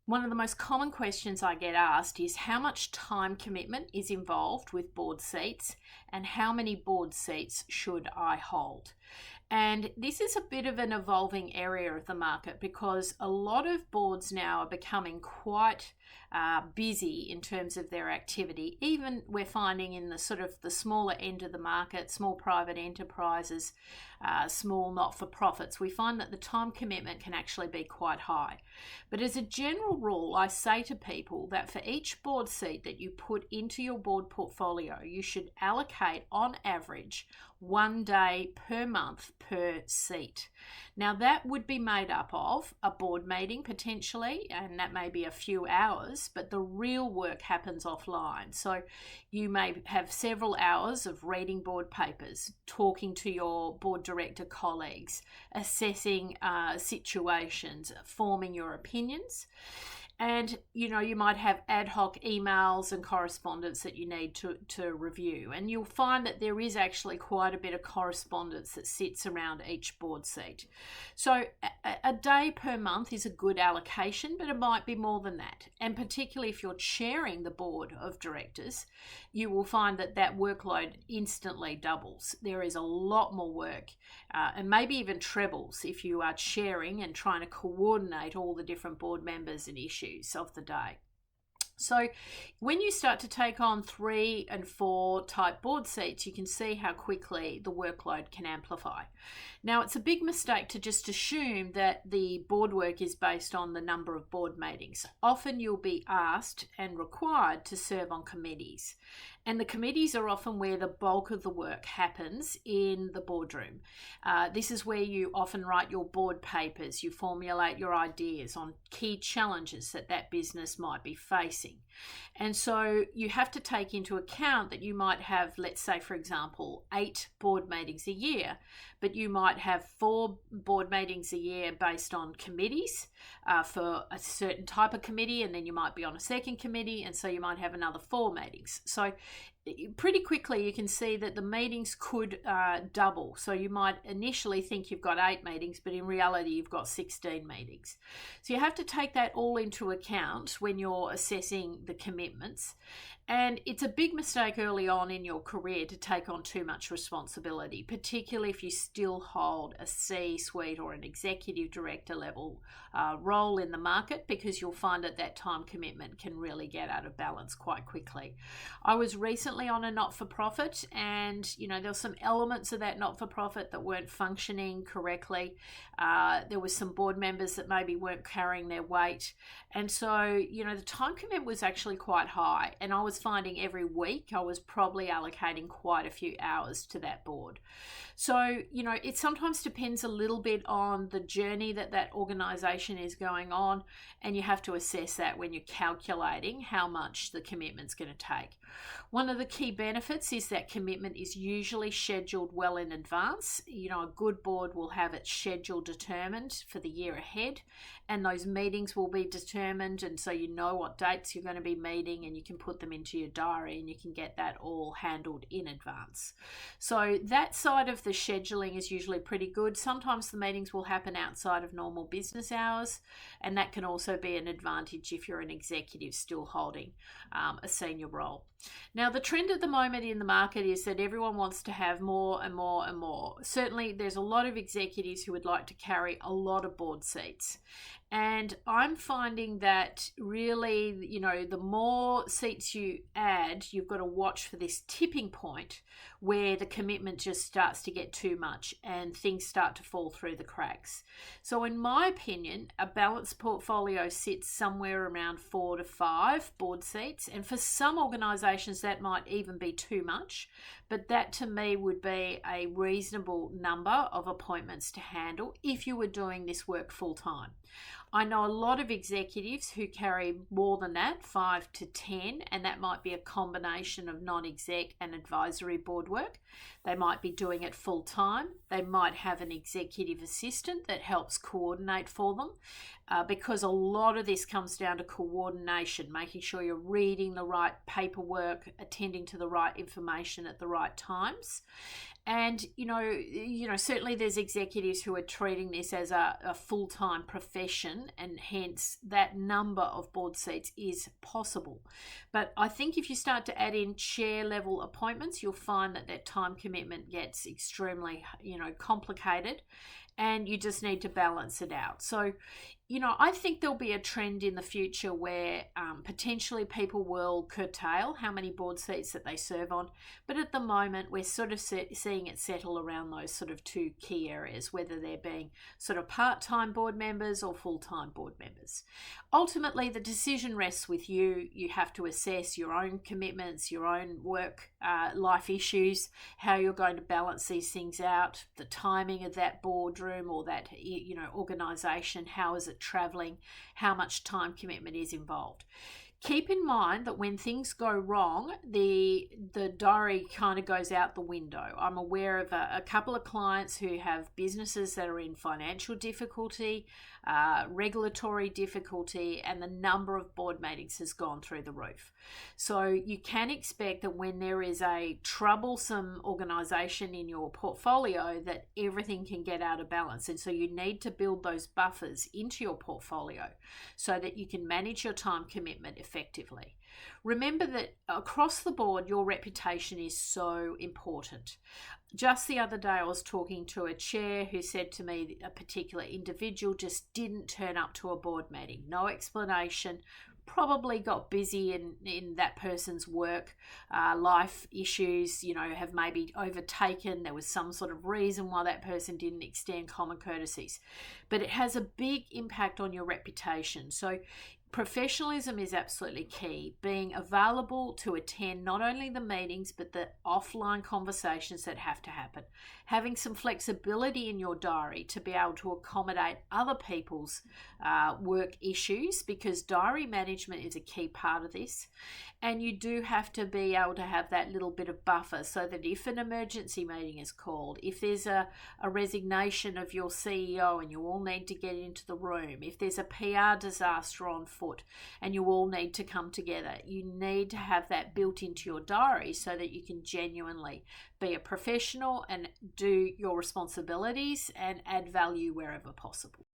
One of the most common questions I get asked is how much time commitment is involved with board seats and how many board seats should I hold? And this is a bit of an evolving area of the market because a lot of boards now are becoming quite busy in terms of their activity. Even we're finding in the sort of the smaller end of the market, small private enterprises, small not-for-profits, we find that the time commitment can actually be quite high. But as a general rule, I say to people that for each board seat that you put into your board portfolio, you should allocate on average 1 day per month per seat. Now, that would be made up of a board meeting potentially, and that may be a few hours, but the real work happens offline. So you may have several hours of reading board papers, talking to your board director colleagues, assessing situations, forming your opinions. And you might have ad hoc emails and correspondence that you need to review, and you'll find that there is actually quite a bit of correspondence that sits around each board seat. So a day per month is a good allocation, but it might be more than that. And particularly if you're chairing the board of directors, you will find that that workload instantly doubles. There is a lot more work, and maybe even trebles if you are chairing and trying to coordinate all the different board members and issues of the day. So when you start to take on 3 and 4 type board seats, you can see how quickly the workload can amplify. Now, it's a big mistake to just assume that the board work is based on the number of board meetings. Often you'll be asked and required to serve on committees. And the committees are often where the bulk of the work happens in the boardroom. This is where you often write your board papers, you formulate your ideas on key challenges that business might be facing. And so you have to take into account that you might have, let's say, for example, 8 board meetings a year, but you might have 4 board meetings a year based on committees for a certain type of committee, and then you might be on a second committee, and so you might have another 4 meetings. So pretty quickly you can see that the meetings could double. So you might initially think you've got 8 meetings, but in reality you've got 16 meetings. So you have to take that all into account when you're assessing the commitments. And it's a big mistake early on in your career to take on too much responsibility, particularly if you still hold a C-suite or an executive director level role in the market, because you'll find that time commitment can really get out of balance quite quickly. I was recently on a not-for-profit, and there were some elements of that not-for-profit that weren't functioning correctly. There were some board members that maybe weren't carrying their weight, and so the time commitment was actually quite high, and I was finding every week I was probably allocating quite a few hours to that board. So it sometimes depends a little bit on the journey that organization is going on, and you have to assess that when you're calculating how much the commitment's going to take. One of the key benefits is that commitment is usually scheduled well in advance. A good board will have its schedule determined for the year ahead, and those meetings will be determined, and so you know what dates you're going to be meeting, and you can put them into your diary, and you can get that all handled in advance. So that side of the scheduling is usually pretty good. Sometimes the meetings will happen outside of normal business hours, and that can also be an advantage if you're an executive still holding a senior role. Now, the trend at the moment in the market is that everyone wants to have more and more and more. Certainly, there's a lot of executives who would like to carry a lot of board seats. And I'm finding that really, the more seats you add, you've got to watch for this tipping point where the commitment just starts to get too much and things start to fall through the cracks. So in my opinion, a balanced portfolio sits somewhere around 4 to 5 board seats. And for some organisations, that might even be too much. But that to me would be a reasonable number of appointments to handle if you were doing this work full time. I know a lot of executives who carry more than that, 5 to 10, and that might be a combination of non-exec and advisory board work. They might be doing it full time. They might have an executive assistant that helps coordinate for them, because a lot of this comes down to coordination, making sure you're reading the right paperwork, attending to the right information at the right times. And certainly there's executives who are treating this as a full-time profession, and hence that number of board seats is possible. But I think if you start to add in chair level appointments, you'll find that time commitment gets extremely complicated, and you just need to balance it out. So I think there'll be a trend in the future where potentially people will curtail how many board seats that they serve on. But at the moment, we're sort of seeing it settle around those sort of two key areas, whether they're being sort of part-time board members or full-time board members. Ultimately, the decision rests with you. You have to assess your own commitments, your own work life issues, how you're going to balance these things out, the timing of that boardroom or that organisation, how is it travelling, how much time commitment is involved. Keep in mind that when things go wrong, the diary kind of goes out the window. I'm aware of a couple of clients who have businesses that are in financial difficulty, regulatory difficulty, and the number of board meetings has gone through the roof. So you can expect that when there is a troublesome organisation in your portfolio, that everything can get out of balance. And so you need to build those buffers into your portfolio so that you can manage your time commitment effectively. Remember that across the board, your reputation is so important. Just the other day, I was talking to a chair who said to me a particular individual just didn't turn up to a board meeting. No explanation. Probably got busy in that person's work, life issues, have maybe overtaken. There was some sort of reason why that person didn't extend common courtesies. But it has a big impact on your reputation. So professionalism is absolutely key. Being available to attend not only the meetings, but the offline conversations that have to happen. Having some flexibility in your diary to be able to accommodate other people's work issues, because diary management is a key part of this. And you do have to be able to have that little bit of buffer so that if an emergency meeting is called, if there's a resignation of your CEO and you all need to get into the room, if there's a PR disaster on foot and you all need to come together, you need to have that built into your diary so that you can genuinely be a professional and do your responsibilities and add value wherever possible.